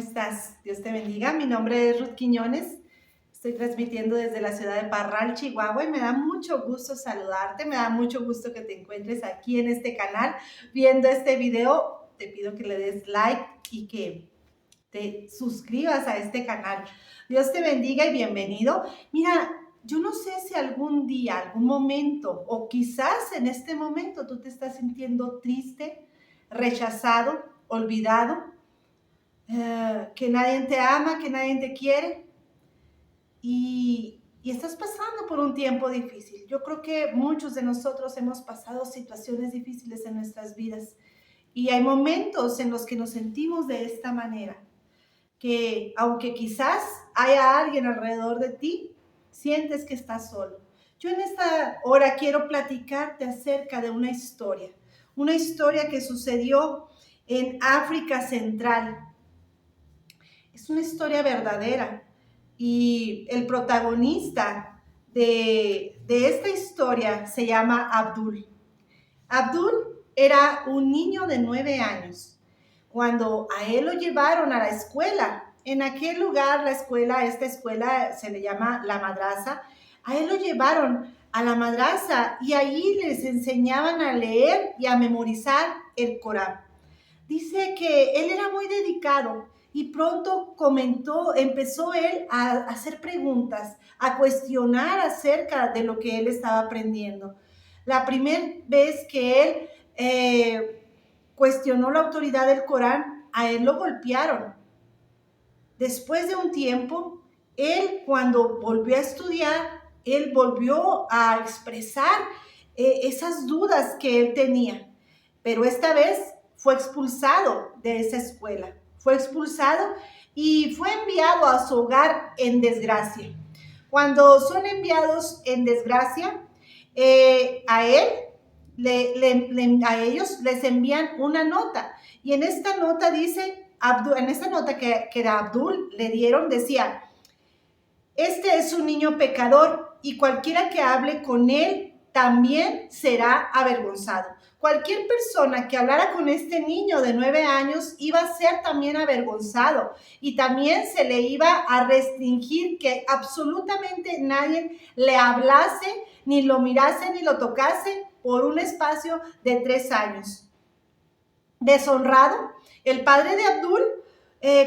estás? Dios te bendiga. Mi nombre es Ruth Quiñones. Estoy transmitiendo desde la ciudad de Parral, Chihuahua, y me da mucho gusto saludarte. Me da mucho gusto que te encuentres aquí en este canal viendo este video. Te pido que le des like y que te suscribas a este canal. Dios te bendiga y bienvenido. Mira, yo no sé si algún día, algún momento, o quizás en este momento tú te estás sintiendo triste, rechazado, olvidado, que nadie te ama, que nadie te quiere y estás pasando por un tiempo difícil. Yo creo que muchos de nosotros hemos pasado situaciones difíciles en nuestras vidas y hay momentos en los que nos sentimos de esta manera, que aunque quizás haya alguien alrededor de ti, sientes que estás solo. Yo en esta hora quiero platicarte acerca de una historia que sucedió en África Central. Es una historia verdadera y el protagonista de esta historia se llama Abdul. Abdul era un niño de 9 años. Cuando a él lo llevaron a la escuela, en aquel lugar esta escuela se le llama la madraza, a él lo llevaron a la madraza y ahí les enseñaban a leer y a memorizar el Corán. Dice que él era muy dedicado y pronto empezó él a hacer preguntas, a cuestionar acerca de lo que él estaba aprendiendo. La primera vez que él cuestionó la autoridad del Corán, a él lo golpearon. Después de un tiempo, él cuando volvió a estudiar, él volvió a expresar esas dudas que él tenía, pero esta vez fue expulsado de esa escuela, fue expulsado y fue enviado a su hogar en desgracia. Cuando son enviados en desgracia, a ellos les envían una nota y en esta nota dice, en esta nota que a Abdul le dieron decía: este es un niño pecador y cualquiera que hable con él también será avergonzado. Cualquier persona que hablara con este niño de 9 años iba a ser también avergonzado y también se le iba a restringir que absolutamente nadie le hablase, ni lo mirase, ni lo tocase por un espacio de 3 años. Deshonrado, el padre de Abdul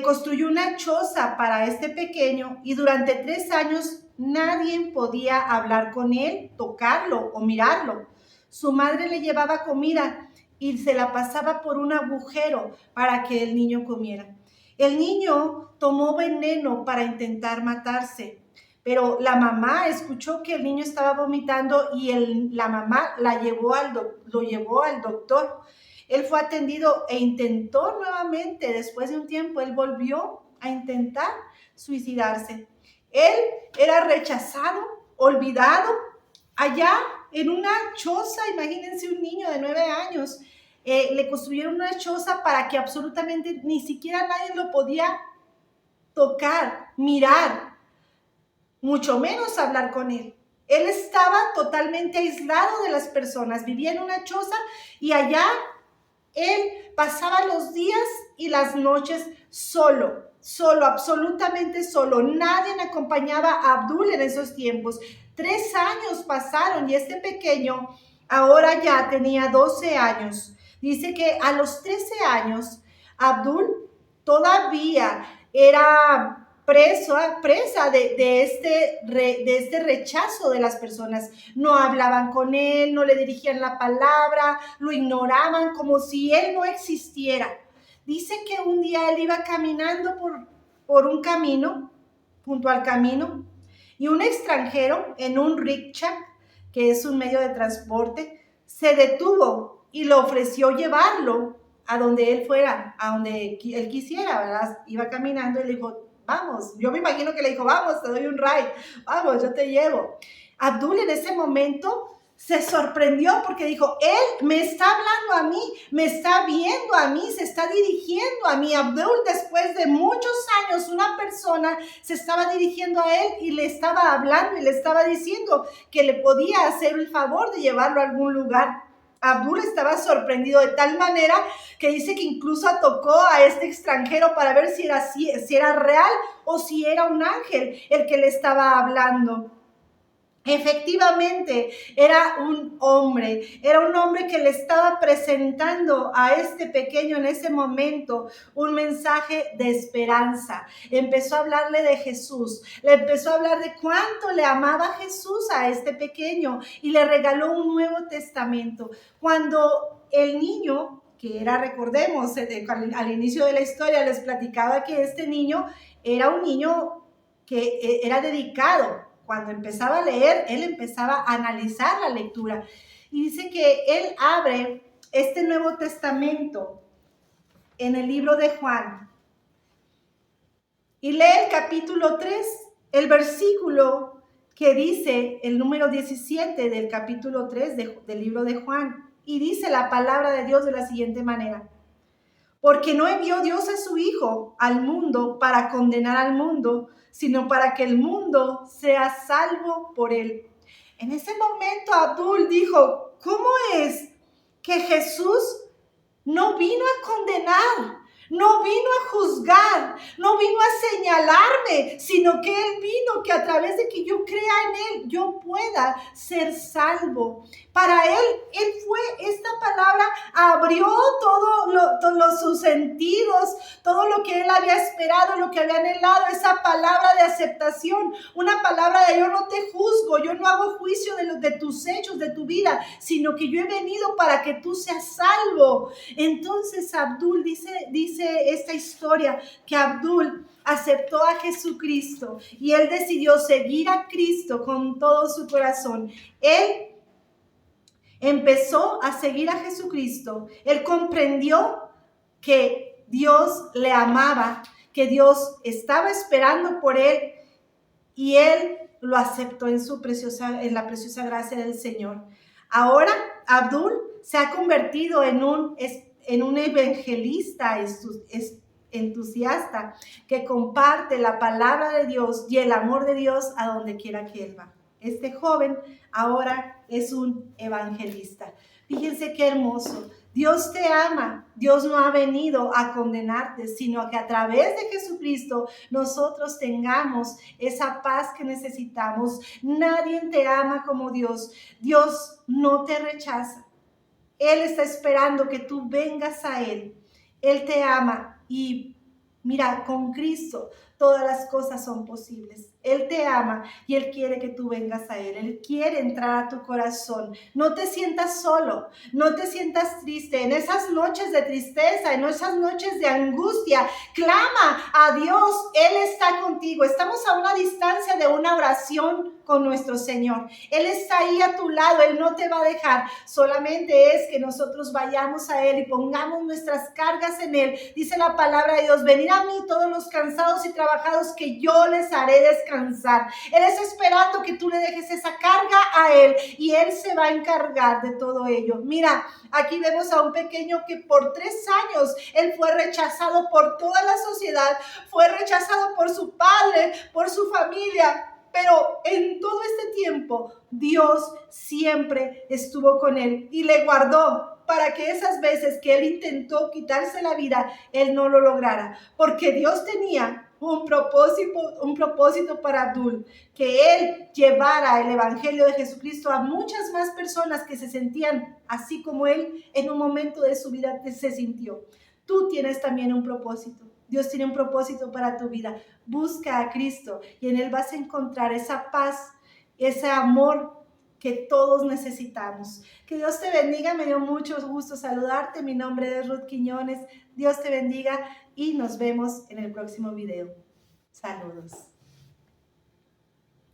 construyó una choza para este pequeño y durante 3 años nadie podía hablar con él, tocarlo o mirarlo. Su madre le llevaba comida y se la pasaba por un agujero para que el niño comiera. El niño tomó veneno para intentar matarse, pero la mamá escuchó que el niño estaba vomitando y la mamá lo llevó al doctor. Él fue atendido e intentó nuevamente, después de un tiempo, él volvió a intentar suicidarse. Él era rechazado, olvidado, allá en una choza. Imagínense un niño de 9 años. Le construyeron una choza para que absolutamente ni siquiera nadie lo podía tocar, mirar, mucho menos hablar con él. Él estaba totalmente aislado de las personas, vivía en una choza y allá él pasaba los días y las noches solo, absolutamente solo. Nadie acompañaba a Abdul en esos tiempos. 3 años pasaron y este pequeño ahora ya tenía 12 años. Dice que a los 13 años Abdul todavía era presa de este rechazo de las personas. No hablaban con él, no le dirigían la palabra, lo ignoraban como si él no existiera. Dice que un día él iba caminando por un camino, junto al camino, y un extranjero en un rickshaw, que es un medio de transporte, se detuvo y le ofreció llevarlo a donde él fuera, a donde él quisiera, ¿verdad? Iba caminando y le dijo: vamos. Yo me imagino que le dijo: vamos, te doy un ride, vamos, yo te llevo. Abdul en ese momento se sorprendió porque dijo: él me está hablando a mí, me está viendo a mí, se está dirigiendo a mí. Abdul, después de muchos años, una persona se estaba dirigiendo a él y le estaba hablando y le estaba diciendo que le podía hacer el favor de llevarlo a algún lugar. Abdul estaba sorprendido de tal manera que dice que incluso tocó a este extranjero para ver si era real o si era un ángel el que le estaba hablando. Efectivamente, era un hombre que le estaba presentando a este pequeño en ese momento un mensaje de esperanza. Empezó a hablarle de Jesús, le empezó a hablar de cuánto le amaba Jesús a este pequeño y le regaló un Nuevo Testamento. Cuando el niño, que era, recordemos, al inicio de la historia les platicaba que este niño era un niño que era dedicado. Cuando empezaba a leer, él empezaba a analizar la lectura. Y dice que él abre este Nuevo Testamento en el libro de Juan. Y lee el capítulo 3, el versículo que dice, el número 17 del capítulo 3 del libro de Juan. Y dice la palabra de Dios de la siguiente manera. Porque no envió Dios a su Hijo al mundo para condenar al mundo, sino para que el mundo sea salvo por él. En ese momento Abdul dijo, ¿cómo es que Jesús no vino a condenar? No vino a juzgar, no vino a señalarme, sino que Él vino que a través de que yo crea en Él, yo pueda ser salvo. Para Él fue, esta palabra abrió todos sus sentidos, todo lo que Él había esperado, lo que había anhelado, esa palabra de aceptación, una palabra de yo no te juzgo, yo no hago juicio de tus hechos, de tu vida, sino que yo he venido para que tú seas salvo. Entonces Abdul dice esta historia que Abdul aceptó a Jesucristo y él decidió seguir a Cristo con todo su corazón. Él empezó a seguir a Jesucristo. Él comprendió que Dios le amaba, que Dios estaba esperando por él y él lo aceptó en la preciosa gracia del Señor. Ahora Abdul se ha convertido en un evangelista entusiasta que comparte la palabra de Dios y el amor de Dios a donde quiera que él va. Este joven ahora es un evangelista. Fíjense qué hermoso. Dios te ama. Dios no ha venido a condenarte, sino que a través de Jesucristo nosotros tengamos esa paz que necesitamos. Nadie te ama como Dios. Dios no te rechaza. Él está esperando que tú vengas a Él. Él te ama y mira, con Cristo todas las cosas son posibles. Él te ama y Él quiere que tú vengas a Él. Él quiere entrar a tu corazón. No te sientas solo, no te sientas triste. En esas noches de tristeza, en esas noches de angustia, clama a Dios. Él está contigo. Estamos a una distancia de una oración con nuestro Señor. Él está ahí a tu lado. Él no te va a dejar. Solamente es que nosotros vayamos a Él y pongamos nuestras cargas en Él. Dice la palabra de Dios, venid a mí todos los cansados y trabajados que yo les haré descansar. Él está esperando que tú le dejes esa carga a Él y Él se va a encargar de todo ello. Mira, aquí vemos a un pequeño que por 3 años él fue rechazado por toda la sociedad, fue rechazado por su padre, por su familia. Pero en todo este tiempo, Dios siempre estuvo con él y le guardó para que esas veces que él intentó quitarse la vida, él no lo lograra. Porque Dios tenía un propósito para Abdul, que él llevara el evangelio de Jesucristo a muchas más personas que se sentían así como él en un momento de su vida se sintió. Tú tienes también un propósito. Dios tiene un propósito para tu vida. Busca a Cristo y en Él vas a encontrar esa paz, ese amor que todos necesitamos. Que Dios te bendiga. Me dio mucho gusto saludarte. Mi nombre es Ruth Quiñones. Dios te bendiga y nos vemos en el próximo video. Saludos.